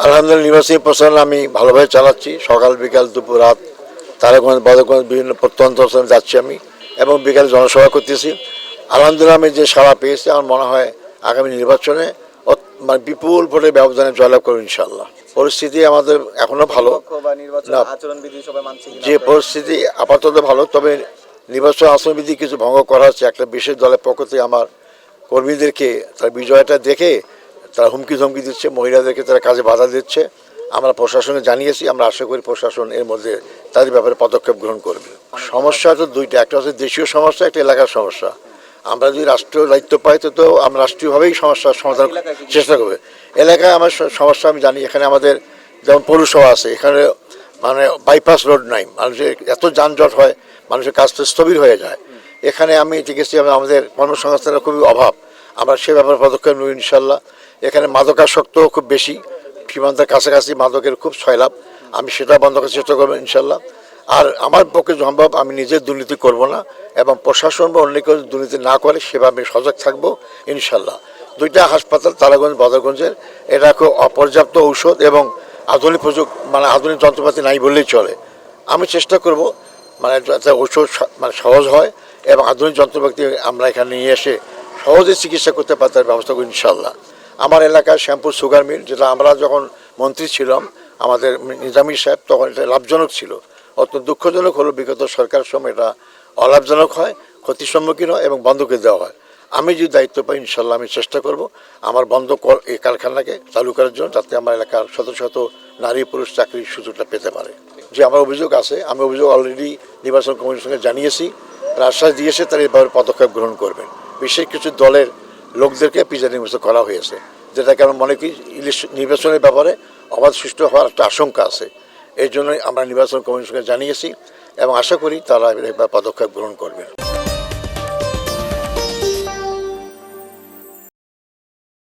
আলহামদুলিল্লাহ, নির্বাচনী প্রচারণা আমি ভালোভাবে চালাচ্ছি। সকাল বিকাল দুপুর রাত তারাগঞ্জ বাদগঞ্জ বিভিন্ন প্রত্যন্ত স্থানে যাচ্ছি আমি, এবং বিকালে জনসভা করতেছি। আলহামদুলিল্লাহ, আমি যে সাড়া পেয়েছি আমার মনে হয় আগামী নির্বাচনে মানে বিপুল ভোটের ব্যবধানে জয়লাভ করব ইনশাল্লাহ। পরিস্থিতি আমাদের এখনো ভালো না, যে পরিস্থিতি আপাতত ভালো, তবে নির্বাচন আচরণবিধি কিছু ভঙ্গ করা হচ্ছে একটা বিশেষ দলের পক্ষ থেকে। আমার কর্মীদেরকে তার বিজয়টা দেখে তারা হুমকি ধমকি দিচ্ছে, মহিলাদেরকে তারা কাজে বাধা দিচ্ছে। আমরা প্রশাসনে জানিয়েছি, আমরা আশা করি প্রশাসন এর মধ্যে তাদের ব্যাপারে পদক্ষেপ গ্রহণ করবে। সমস্যা তো দুইটা, একটা হচ্ছে দেশীয় সমস্যা, একটা এলাকার সমস্যা। আমরা যদি রাষ্ট্রীয় দায়িত্ব পাই তো আমরা রাষ্ট্রীয়ভাবেই সমস্যার সমাধান চেষ্টা করবে। এলাকায় আমার সমস্যা আমি জানি, এখানে আমাদের যেমন পৌরসভা আছে, এখানে মানে বাইপাস রোড নাই, মানুষের এত যানজট হয়, মানুষের কাজ তো স্থবির হয়ে যায়। এখানে আমি দেখেছি আমাদের কর্মসংস্থানের খুবই অভাব, আমরা সে ব্যাপারে পদক্ষেপ নেব ইনশাল্লাহ। এখানে মাদকাসক্ত খুব বেশি, সীমান্তের কাছাকাছি মাদকের খুব ছয়লাভ, আমি সেটা বন্ধ করার চেষ্টা করবো ইনশাল্লাহ। আর আমার পক্ষে সম্ভব আমি নিজের দুর্নীতি করব না, এবং প্রশাসন বা অন্য কেউ দুর্নীতি না করে সেভাবে আমি সজাগ থাকবো ইনশাল্লাহ। দুইটা হাসপাতাল তারাগঞ্জ বদরগঞ্জের, এটা খুব অপর্যাপ্ত ঔষধ এবং আধুনিক মানে আধুনিক যন্ত্রপাতি নাই বললেই চলে। আমি চেষ্টা করব মানে যাতে ঔষধ মানে সহজ হয় এবং আধুনিক যন্ত্রপাতি আমরা এখানে নিয়ে এসে সহজে চিকিৎসা করতে পারি তার ব্যবস্থা করি ইনশাল্লাহ। আমার এলাকায় শ্যামপুর সুগার মিল, যেটা আমরা যখন মন্ত্রী ছিলাম আমাদের নিজামী সাহেব, তখন এটা লাভজনক ছিল। অত্যন্ত দুঃখজনক হলো বিগত সরকারের সময় এটা অলাভজনক হয়, ক্ষতির সম্মুখীন হয় এবং বন্ধ করে দেওয়া হয়। আমি যদি দায়িত্ব পাই ইনশাল্লাহ আমি চেষ্টা করব আমার বন্ধ এই কারখানাকে চালু করার জন্য, যাতে আমার এলাকার শত শত নারী পুরুষ চাকরির সুযোগটা পেতে পারে। যে আমার অভিযোগ আছে, আমি অভিযোগ অলরেডি নির্বাচন কমিশনকে জানিয়েছি, আশ্বাস দিয়েছে তারা এভাবে পদক্ষেপ গ্রহণ করবেন। বিশেষ কিছু দলের লোকদেরকে প্রিজাইডিং অফিসার করা হয়েছে, যেটাকে আমরা মনে করি নির্বাচনের ব্যাপারে অবাধ সুষ্ঠু হওয়ার একটা আশঙ্কা আছে। এই জন্যই আমরা নির্বাচন কমিশনকে জানিয়েছি এবং আশা করি তারা পদক্ষেপ গ্রহণ করবেন।